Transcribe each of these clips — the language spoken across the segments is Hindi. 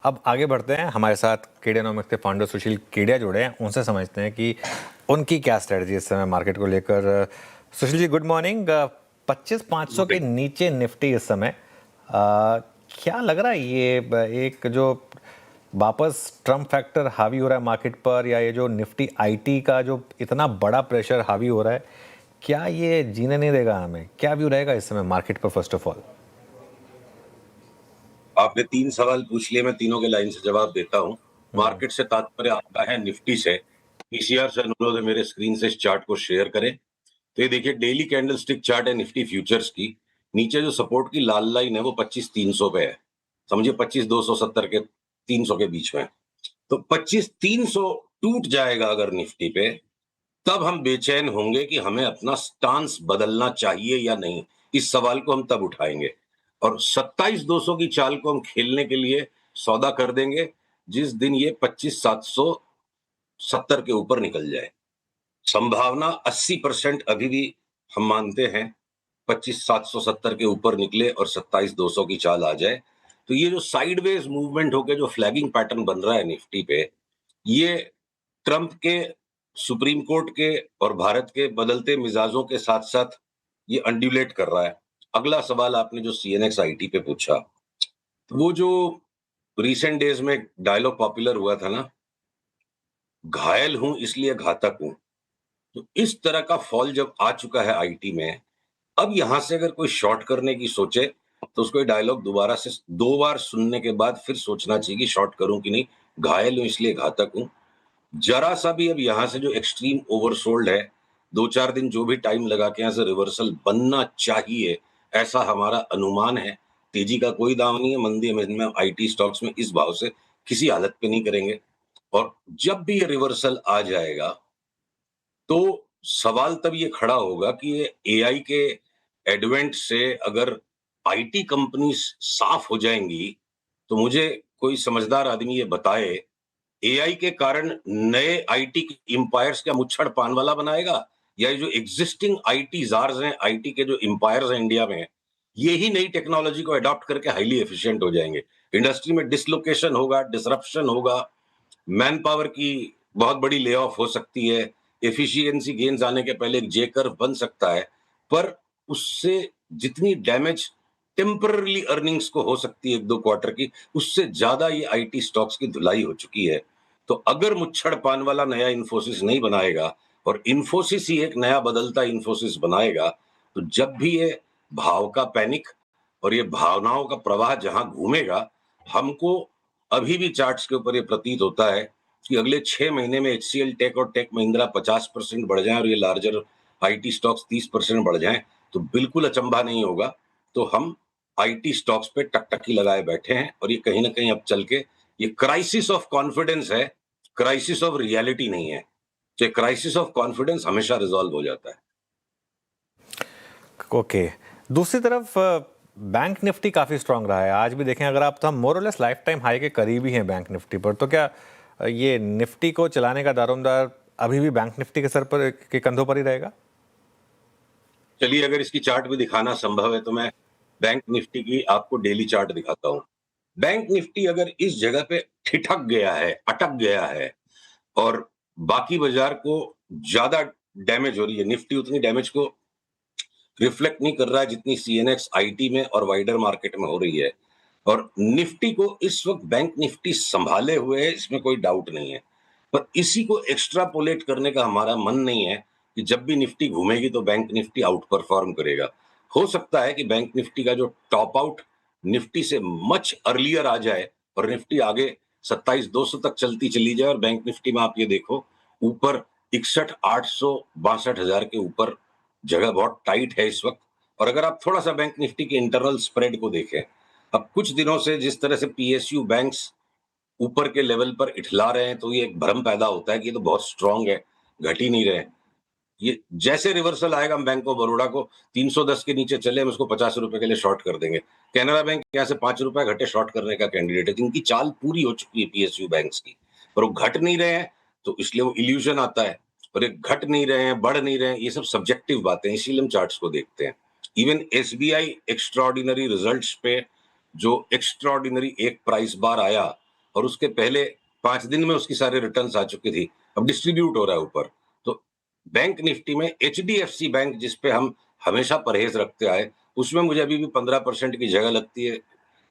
अब आगे बढ़ते हैं। हमारे साथ केडियानॉमिक्स के फाउंडर सुशील केडिया जुड़े हैं, उनसे समझते हैं कि उनकी क्या स्ट्रेटजी इस समय मार्केट को लेकर। Sushil ji, good morning. 25,500 के नीचे निफ्टी इस समय, क्या लग रहा है ये एक जो वापस ट्रम्प फैक्टर हावी हो रहा है मार्केट पर, या ये जो निफ्टी आईटी का जो इतना बड़ा प्रेशर हावी हो रहा है, क्या ये जीने नहीं देगा हमें? क्या व्यू रहेगा इस समय मार्केट पर? फर्स्ट ऑफ ऑल आपने 3 सवाल पूछ लिए, मैं तीनों के लाइन से जवाब देता हूं। मार्केट से तात्पर्य आता है निफ्टी से। पीसीआर से अनुरोध है मेरे स्क्रीन से इस चार्ट को शेयर करें। तो ये देखिए, डेली कैंडलस्टिक चार्ट है निफ्टी फ्यूचर्स की। नीचे जो सपोर्ट की लाल लाइन है वो 25,300 पे है, समझिए 25,270 के 300 के बीच में। तो 25,300 टूट जाएगा अगर निफ्टी पे, तब हम बेचैन होंगे कि हमें अपना स्टांस बदलना चाहिए या नहीं। इस सवाल को हम तब उठाएंगे और 27,200 की चाल को हम खेलने के लिए सौदा कर देंगे जिस दिन ये 25,770 के ऊपर निकल जाए। संभावना 80% अभी भी हम मानते हैं 25,770 के ऊपर निकले और 27,200 की चाल आ जाए। तो ये जो साइडवेज मूवमेंट होकर जो फ्लैगिंग पैटर्न बन रहा है निफ्टी पे, ये ट्रंप के, सुप्रीम कोर्ट के और भारत के बदलते मिजाजों के साथ साथ ये अंड्यूलेट कर रहा है। अगला सवाल आपने जो सीएनएक्स आईटी पे पूछा, तो वो जो रिसेंट डेज में डायलॉग पॉपुलर हुआ था ना, घायल हूं इसलिए घातक हूं। तो इस तरह का फॉल जब आ चुका है आईटी में, अब यहां से अगर कोई शॉर्ट करने की सोचे तो उसको ये डायलॉग दोबारा से 2 बार सुनने के बाद फिर सोचना चाहिए कि शॉर्ट करूं कि नहीं। घायल हूं इसलिए घातक हूं। जरा सा भी अब यहां से जो एक्सट्रीम ओवरसोल्ड है, 2-4 दिन जो भी टाइम लगा के यहां से रिवर्सल बनना चाहिए, ऐसा हमारा अनुमान है। तेजी का कोई दाव नहीं है, मंदी में आईटी स्टॉक्स में इस भाव से किसी हालत पे नहीं करेंगे। और जब भी ये रिवर्सल आ जाएगा तो सवाल तब ये खड़ा होगा कि ये एआई के एडवेंट से अगर आईटी कंपनी साफ हो जाएंगी, तो मुझे कोई समझदार आदमी ये बताए, एआई के कारण नए आईटी इंपायर्स क्या मुच्छड़ पान वाला बनाएगा, या जो एग्जिस्टिंग आईटी जार्स हैं, आईटी के जो इंपायर्स हैं इंडिया में, ये ही नई टेक्नोलॉजी को अडॉप्ट करके हाईली एफिशिएंट हो जाएंगे। इंडस्ट्री में डिसलोकेशन होगा, डिसरप्शन होगा, मैन पावर की बहुत बड़ी ले ऑफ हो सकती है, एफिशिएंसी गेन्स आने के पहले एक जे कर्व बन सकता है, पर उससे जितनी डैमेज टेम्पररी अर्निंग्स को हो सकती है 1-2 क्वार्टर की, उससे ज्यादा ये आईटी स्टॉक्स की धुलाई हो चुकी है। तो अगर मुच्छड़ पान वाला नया इन्फोसिस नहीं बनाएगा और इन्फोसिस ही एक नया बदलता इन्फोसिस बनाएगा, तो जब भी ये भाव का पैनिक और ये भावनाओं का प्रवाह जहां घूमेगा, हमको अभी भी चार्ट्स के ऊपर ये प्रतीत होता है कि अगले 6 महीने में एचसीएल टेक और टेक महिंद्रा 50% बढ़ जाए और ये लार्जर आईटी स्टॉक्स 30% बढ़ जाएं, तो बिल्कुल अचंभा नहीं होगा। तो हम आईटी स्टॉक्स पे टकटकी लगाए बैठे हैं और ये कहीं ना कहीं अब चल के ये क्राइसिस ऑफ कॉन्फिडेंस है, क्राइसिस ऑफ रियलिटी नहीं है। तो क्राइसिस ऑफ कॉन्फिडेंस हमेशा रिजॉल्व हो जाता है। ओके। दूसरी तरफ बैंक निफ्टी काफी स्ट्रांग रहा है। आज भी देखें अगर आप, तो हम मोर और लेस लाइफ टाइम हाई के करीब ही हैं बैंक निफ्टी पर। तो क्या ये निफ्टी को चलाने का दारोमदार अभी भी बैंक निफ्टी के सर पर, के कंधों पर ही रहेगा? चलिए, अगर इसकी चार्ट भी दिखाना संभव है तो मैं बैंक निफ्टी की आपको डेली चार्ट दिखाता हूं। बैंक निफ्टी अगर इस जगह पे ठिठक गया है, अटक गया है और बाकी बाजार को ज्यादा डैमेज हो रही है, निफ्टी उतनी डैमेज को रिफ्लेक्ट नहीं कर रहा है जितनी सीएनएक्स आईटी में और वाइडर मार्केट में हो रही है। और निफ्टी को इस वक्त बैंक निफ्टी संभाले हुए है, इसमें कोई डाउट नहीं है। पर इसी को एक्स्ट्रापोलेट करने का हमारा मन नहीं है कि जब भी निफ्टी घूमेगी तो बैंक निफ्टी आउट परफॉर्म करेगा। हो सकता है कि बैंक निफ्टी का जो टॉप आउट निफ्टी से मच अर्लियर आ जाए और निफ्टी आगे 27,200 तक चलती चली जाए और बैंक निफ्टी में आप ये देखो ऊपर 61,862,000 के ऊपर जगह बहुत टाइट है इस वक्त। और अगर आप थोड़ा सा बैंक निफ्टी के इंटरनल स्प्रेड को देखें, अब कुछ दिनों से जिस तरह से पीएसयू बैंक्स ऊपर के लेवल पर इठला रहे हैं, तो ये एक भ्रम पैदा होता है कि ये तो बहुत स्ट्रांग है, घट ही नहीं रहे। ये जैसे रिवर्सल आएगा, हम बैंक ऑफ बड़ौदा को 310 के नीचे चले, हम उसको 50 रुपए के लिए शॉर्ट कर देंगे। कैनरा बैंक यहाँ से 5 रुपए घटे शॉर्ट करने का कैंडिडेट है, जिनकी चाल पूरी हो चुकी है पीएसयू बैंक्स की, पर वो घट नहीं रहे हैं, तो इसलिए वो इल्यूजन आता है। और ये घट नहीं रहे हैं, बढ़ नहीं रहे हैं, ये सब सब्जेक्टिव बातें, इसीलिए हम चार्ट्स को देखते हैं। इवन एसबीआई एक्स्ट्राऑर्डिनरी रिजल्ट्स पे जो एक्स्ट्राऑर्डिनरी एक प्राइस बार आया, और उसके पहले 5 दिन में उसकी सारे रिटर्न्स आ चुकी थी, अब डिस्ट्रीब्यूट हो रहा है ऊपर। तो बैंक निफ्टी में एचडीएफसी बैंक, जिस पे हम हमेशा परहेज रखते आए, उसमें मुझे अभी भी 15% की जगह लगती है।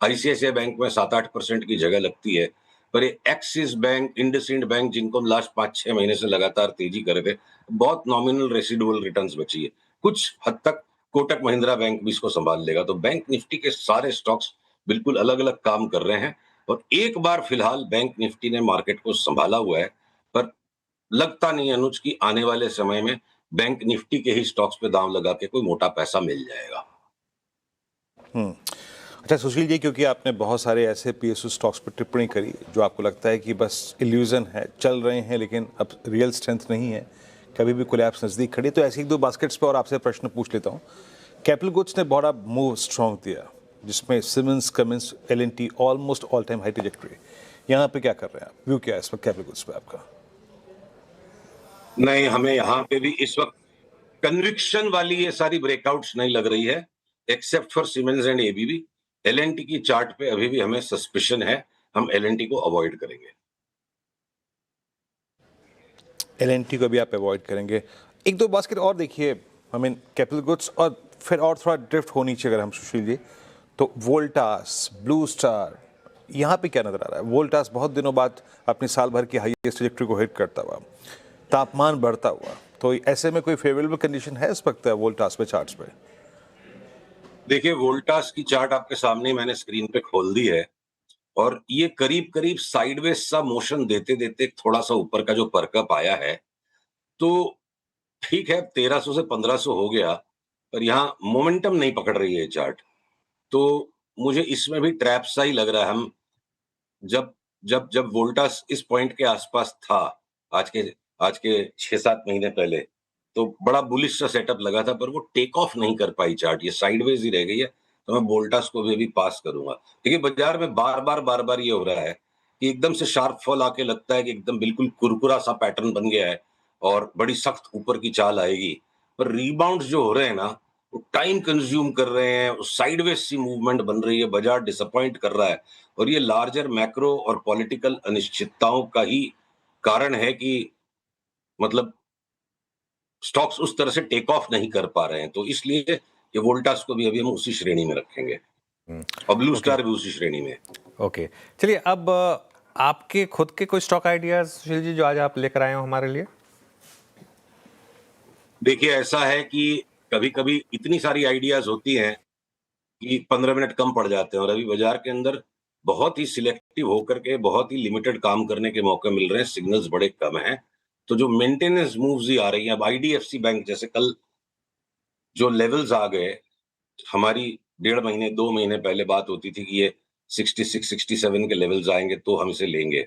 आईसीआईसीआई बैंक में 7-8% की जगह लगती है। पर ये एक्सिस बैंक, इंडसइंड बैंक, जिनको हम लास्ट 5-6 महीने से लगातार तेजी कर रहे थे, बहुत नॉमिनल रेसिडुअल रिटर्न्स बची है। कुछ हद तक कोटक महिंद्रा बैंक भी इसको संभाल लेगा। तो बैंक निफ्टी के सारे स्टॉक्स बिल्कुल अलग-अलग काम कर रहे हैं और एक बार फिलहाल बैंक निफ्टी ने मार्केट को संभाला हुआ है, पर लगता नहीं है अनुज कि आने वाले समय में बैंक निफ्टी के ही स्टॉक्स पे दांव लगा के कोई मोटा पैसा मिल जाएगा। अच्छा सुशील जी, क्योंकि आपने बहुत सारे ऐसे पीएसयू स्टॉक्स पर टिप्पणी करी जो आपको लगता है कि बस इल्यूजन है, चल रहे हैं लेकिन अब रियल स्ट्रेंथ नहीं है, कभी भी कोलैप्स नज़दीक खड़ी, तो ऐसे एक दो बास्केट्स पे और आपसे प्रश्न पूछ लेता हूँ। कैपिटल गुड्स ने बड़ा मूव स्ट्रॉन्ग दिया, जिसमें Siemens, Cummins, L&T almost all time high trajectory. यहाँ पे क्या कर रहे हैं आप? व्यू क्या है इस वक्त कैपिटल गुड्स पे आपका? नहीं, हमें यहाँ पे भी इस वक्त कन्विक्शन वाली ये सारी ब्रेकआउट्स नहीं लग रही है, except for siemens and ABB. L&T की चार्ट पे अभी भी हमें सस्पिशन है, हम एल&टी को अवॉइड करेंगे। एल&टी को भी आप अवॉइड करेंगे। एक दो बास्केट और देखिए, आई मीन कैपिटल गुड्स और फिर और थोड़ा ड्रिफ्ट होनी चाहिए अगर हम सुशील जी, तो वोल्टास, ब्लू स्टार, यहाँ पे क्या नजर आ रहा है? वोल्टास बहुत दिनों बाद अपनी साल भर की हाईएस्ट ट्रैजेक्टरी को हिट करता हुआ, तापमान बढ़ता हुआ, तो ऐसे में कोई फेवरेबल कंडीशन है इस वक्त वोल्टास पे चार्ट्स पे? देखिए, वोल्टास की चार्ट आपके सामने मैंने स्क्रीन पे खोल दी है और ये करीब-करीब साइडवेज सा मोशन देते-देते थोड़ा-सा ऊपर का जो परकअप आया है, तो ठीक है, 1300 से 1500 हो गया, पर यहाँ मोमेंटम नहीं पकड़ रही है ये चार्ट। तो मुझे इसमें भी ट्रैप सा ही लग रहा है। हम जब जब जब वोल्टास इस पॉइंट के आसपास था, आज के आज के 6-7 महीने पहले, तो बड़ा बुलिश सा सेटअप लगा था, पर वो टेक ऑफ नहीं कर पाई चार्ट, ये साइडवेज ही रह गई है। तो मैं वोल्टास को भी अभी पास करूंगा। देखिए, बाजार में बार-बार ये हो रहा है कि एकदम से शार्प फॉल आके लगता है कि एकदम बिल्कुल कुरकुरा सा पैटर्न बन गया है और बड़ी सख्त ऊपर की चाल आएगी। पर रिबाउंड्स जो हो रहे हैं ना, वो टाइम कंज्यूम कर रहे हैं, साइडवेज सी मूवमेंट बन रही है, बाजार डिसअपॉइंट कर रहा है और ये लार्जर मैक्रो और पॉलिटिकल अनिश्चितताओं का ही कारण है कि मतलब स्टॉक्स उस तरह से टेक ऑफ नहीं कर पा रहे हैं। तो इसलिए ये वोल्टास को भी अभी हम उसी श्रेणी में रखेंगे और ब्लू ओके स्टार भी उसी श्रेणी में। ओके, चलिए अब आपके खुद के कोई स्टॉक आइडियाज सुशील जी जो आज आप लेकर आए हो हमारे लिए? देखिए, ऐसा है कि कभी-कभी इतनी सारी आइडियाज होती हैं कि 15 मिनट कम पड़ जाते हैं और अभी बाजार के अंदर बहुत ही सिलेक्टिव होकर के बहुत ही लिमिटेड काम करने के मौके मिल रहे हैं, सिग्नल्स बड़े कम हैं। तो जो मेंटेनेंस मूव्स ही आ रही हैं, अब आईडीएफसी बैंक जैसे कल जो लेवल्स आ गए, हमारी 1.5 महीने 2 महीने पहले बात होती थी कि ये 66-67 के लेवल्स आएंगे तो हम इसे लेंगे।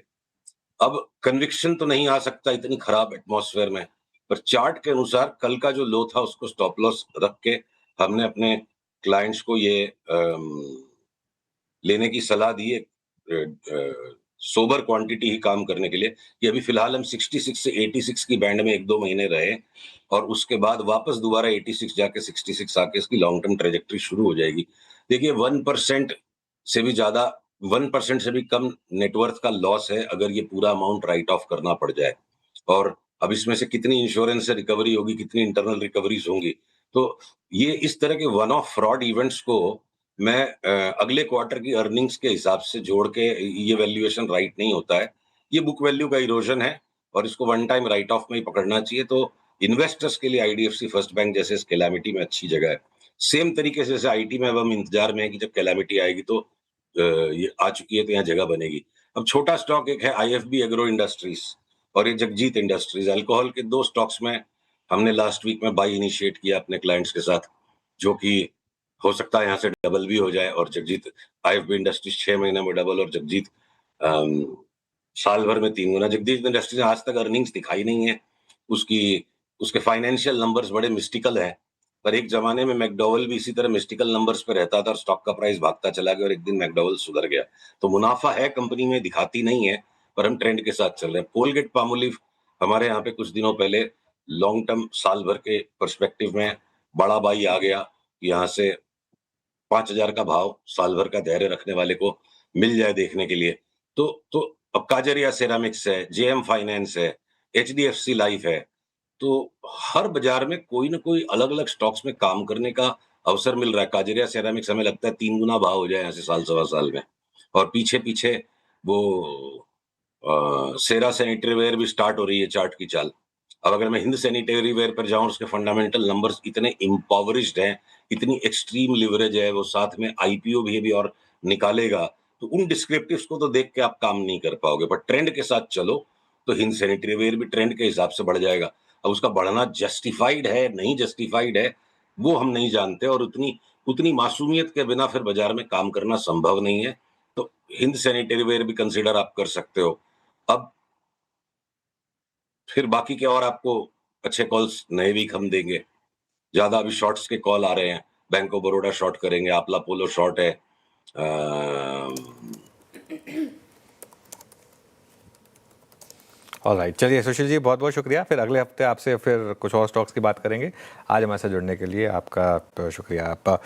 अब कन्विक्शन तो नहीं आ सकता इतनी खराब एटमॉस्फेयर में, पर चार्ट के अनुसार कल का जो लो था उसको स्टॉप लॉस रख के हमने अपने क्लाइंट्स को ये लेने की सलाह दी है, सोबर क्वांटिटी ही काम करने के लिए, कि अभी फिलहाल हम 66 से 86 की बैंड में 1-2 महीने रहे और उसके बाद वापस दोबारा 86 जाके 66 आके इसकी लॉन्ग टर्म ट्रेजेक्टरी शुरू हो जाएगी। देखिए, 1% से भी ज्यादा, 1% से भी कम नेटवर्थ का लॉस है अगर ये पूरा अमाउंट राइट ऑफ करना पड़ जाए। और अब इसमें से कितनी इंश्योरेंस से रिकवरी होगी, कितनी इंटरनल रिकवरीज होंगी, तो ये इस तरह के वन ऑफ फ्रॉड इवेंट्स को मैं अगले क्वार्टर की अर्निंग्स के हिसाब से जोड़ के, ये वैल्यूएशन राइट नहीं होता है, ये बुक वैल्यू का इरोजन है और इसको वन टाइम राइट ऑफ में ही पकड़ना चाहिए। तो इन्वेस्टर्स के लिए आईडीएफसी फर्स्ट बैंक जैसे इस कैलामिटी में अच्छी जगह है। सेम तरीके से जैसे आईटी में अब हम इंतजार में है कि जब कैलामिटी आएगी तो ये आ चुकी है तो यहाँ जगह बनेगी। अब छोटा स्टॉक एक है आईएफबी एग्रो इंडस्ट्रीज और ये जगजीत इंडस्ट्रीज, अल्कोहल के 2 स्टॉक्स में हमने लास्ट वीक में बाई इनिशिएट किया अपने क्लाइंट्स के साथ, जो कि हो सकता है यहाँ से डबल भी हो जाए। और जगजीत, आईएफबी इंडस्ट्रीज 6 महीने में डबल और जगजीत साल भर में 3 गुना। जगजीत इंडस्ट्रीज ने आज तक अर्निंग्स दिखाई नहीं है, उसकी उसके फाइनेंशियल नंबर्स बड़े मिस्टिकल हैं, पर एक जमाने में मैकडॉवेल भी इसी तरह मिस्टिकल नंबर्स पे रहता था और स्टॉक का प्राइस भागता चला गया और एक दिन मैकडॉवेल सुधर गया। तो मुनाफा है कंपनी में, दिखाती नहीं है, पर हम ट्रेंड के साथ चल रहे हैं। कोलगेट पामोलिव हमारे यहाँ पे कुछ दिनों पहले लॉन्ग टर्म साल भर के पर्सपेक्टिव में बड़ा बाई आ गया, यहाँ से 5,000 का भाव साल भर का धैर्य रखने वाले को मिल जाए देखने के लिए। तो अब काजरिया सेरामिक्स है, जेएम फाइनेंस है, एचडीएफसी लाइफ है, तो हर बाजार में कोई ना कोई अलग अलग स्टॉक्स में काम करने का अवसर मिल रहा है। काजरिया सेरामिक्स हमें लगता है 3 गुना भाव हो जाए ऐसे साल सवा साल में, और पीछे पीछे वो सेरा सैनिटरी वेयर भी स्टार्ट हो रही है चार्ट की चाल। अब अगर मैं हिंद सैनिटरी वेयर पर जाऊं, उसके फंडामेंटल नंबर्स इतने इम्पॉवरिश्ड हैं, इतनी एक्सट्रीम लिवरेज है, वो साथ में आईपीओ भी और निकालेगा, तो उन डिस्क्रिप्टिव्स को तो देख के आप काम नहीं कर पाओगे। पर ट्रेंड के साथ चलो तो हिंद सैनिटरी वेयर भी ट्रेंड के हिसाब से बढ़ जाएगा। अब उसका बढ़ना जस्टिफाइड है नहीं जस्टिफाइड है वो हम नहीं जानते, और उतनी उतनी मासूमियत के बिना फिर बाजार में काम करना संभव नहीं है। तो हिंद सैनिटरी वेयर भी कंसिडर आप कर सकते हो। अब फिर बाकी के और आपको अच्छे कॉल्स नए वीक हम देंगे। ज्यादा अभी शॉर्ट्स के कॉल आ रहे हैं, बैंक ऑफ बड़ौदा शॉर्ट करेंगे, आपला पोलो शॉर्ट है, ऑलराइट, चलिए सुशील जी बहुत बहुत शुक्रिया। फिर अगले हफ्ते आपसे फिर कुछ और स्टॉक्स की बात करेंगे। आज हमारे साथ जुड़ने के लिए आपका शुक्रिया। आप